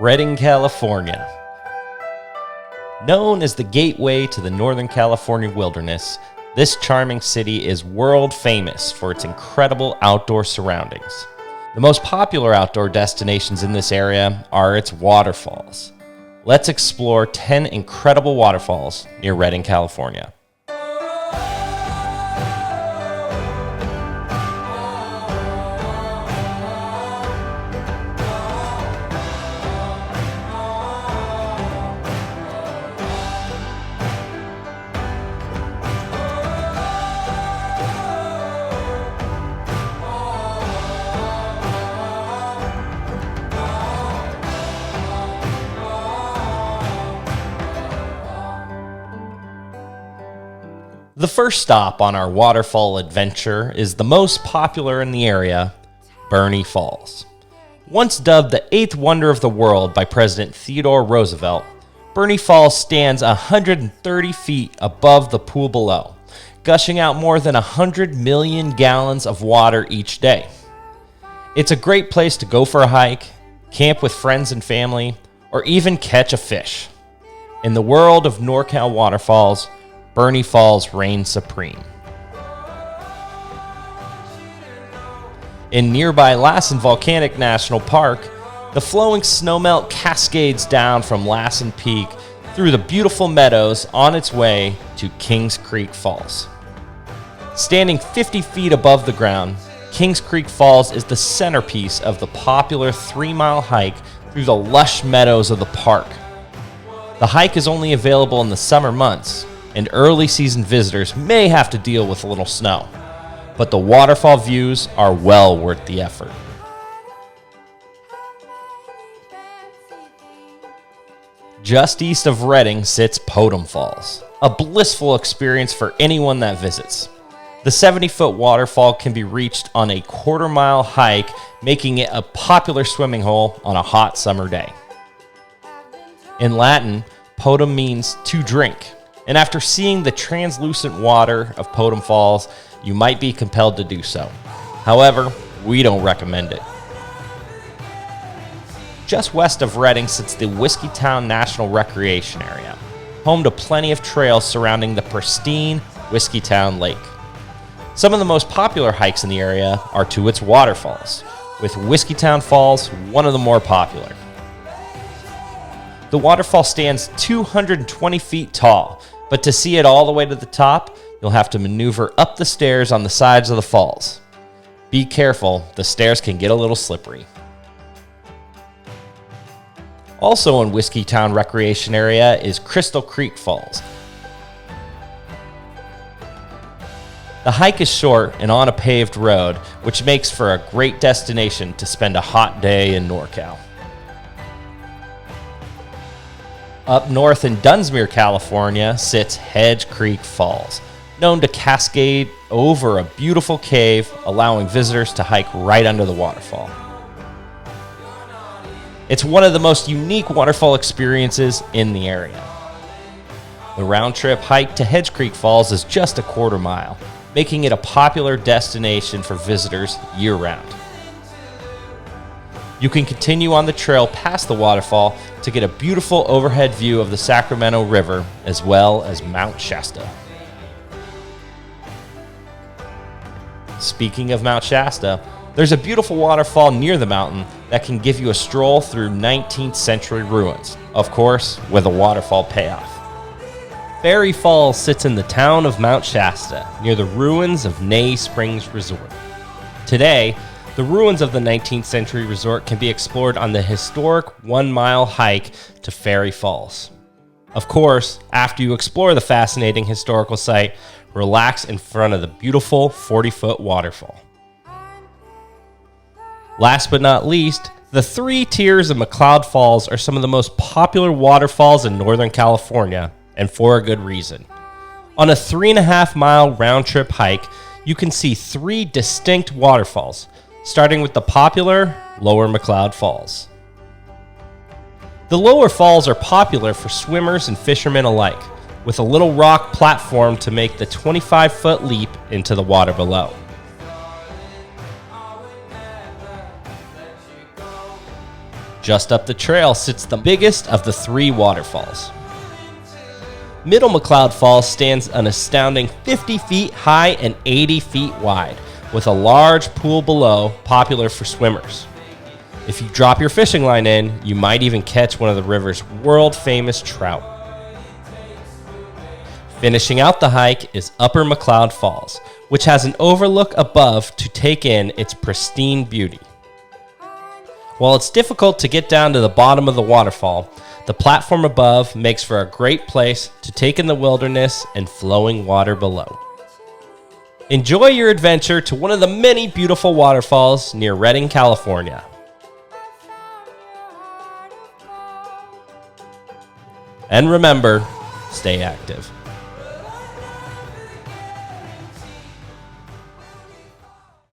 Redding, California. Known as the gateway to the Northern California wilderness, this charming city is world famous for its incredible outdoor surroundings. The most popular outdoor destinations in this area are its waterfalls. Let's explore 10 incredible waterfalls near Redding, California. The first stop on our waterfall adventure is the most popular in the area, Bernie Falls. Once dubbed the eighth wonder of the world by President Theodore Roosevelt, Bernie Falls stands 130 feet above the pool below, gushing out more than 100 million gallons of water each day. It's a great place to go for a hike, camp with friends and family, or even catch a fish. In the world of NorCal waterfalls, Bernie Falls reigns supreme. In nearby Lassen Volcanic National Park, the flowing snowmelt cascades down from Lassen Peak through the beautiful meadows on its way to Kings Creek Falls. Standing 50 feet above the ground, Kings Creek Falls is the centerpiece of the popular 3-mile hike through the lush meadows of the park. The hike is only available in the summer months, and early season visitors may have to deal with a little snow, but the waterfall views are well worth the effort. Just east of Redding sits Potemkin Falls, a blissful experience for anyone that visits. The 70-foot waterfall can be reached on a quarter-mile hike, making it a popular swimming hole on a hot summer day. In Latin, Potem means to drink, and after seeing the translucent water of Potemkin Falls, you might be compelled to do so. However, we don't recommend it. Just west of Redding sits the Whiskeytown National Recreation Area, home to plenty of trails surrounding the pristine Whiskeytown Lake. Some of the most popular hikes in the area are to its waterfalls, with Whiskeytown Falls one of the more popular. The waterfall stands 220 feet tall, but to see it all the way to the top, you'll have to maneuver up the stairs on the sides of the falls. Be careful, the stairs can get a little slippery. Also in Whiskeytown Recreation Area is Crystal Creek Falls. The hike is short and on a paved road, which makes for a great destination to spend a hot day in NorCal. Up north in Dunsmuir, California, sits Hedge Creek Falls, known to cascade over a beautiful cave, allowing visitors to hike right under the waterfall. It's one of the most unique waterfall experiences in the area. The round-trip hike to Hedge Creek Falls is just a quarter mile, making it a popular destination for visitors year-round. You can continue on the trail past the waterfall to get a beautiful overhead view of the Sacramento River as well as Mount Shasta. Speaking of Mount Shasta, there's a beautiful waterfall near the mountain that can give you a stroll through 19th century ruins, of course, with a waterfall payoff. Ferry Falls sits in the town of Mount Shasta, near the ruins of Nay Springs Resort. Today, the ruins of the 19th century resort can be explored on the historic 1-mile hike to Ferry Falls. Of course, after you explore the fascinating historical site, relax in front of the beautiful 40-foot waterfall. Last but not least, the 3 tiers of McLeod Falls are some of the most popular waterfalls in Northern California, and for a good reason. On a 3.5-mile round-trip hike, you can see 3 distinct waterfalls, starting with the popular Lower McLeod Falls. The lower falls are popular for swimmers and fishermen alike, with a little rock platform to make the 25-foot leap into the water below. Just up the trail sits the biggest of the 3 waterfalls. Middle McLeod Falls stands an astounding 50 feet high and 80 feet wide, with a large pool below, popular for swimmers. If you drop your fishing line in, you might even catch one of the river's world-famous trout. Finishing out the hike is Upper McLeod Falls, which has an overlook above to take in its pristine beauty. While it's difficult to get down to the bottom of the waterfall, the platform above makes for a great place to take in the wilderness and flowing water below. Enjoy your adventure to one of the many beautiful waterfalls near Redding, California. And remember, stay active.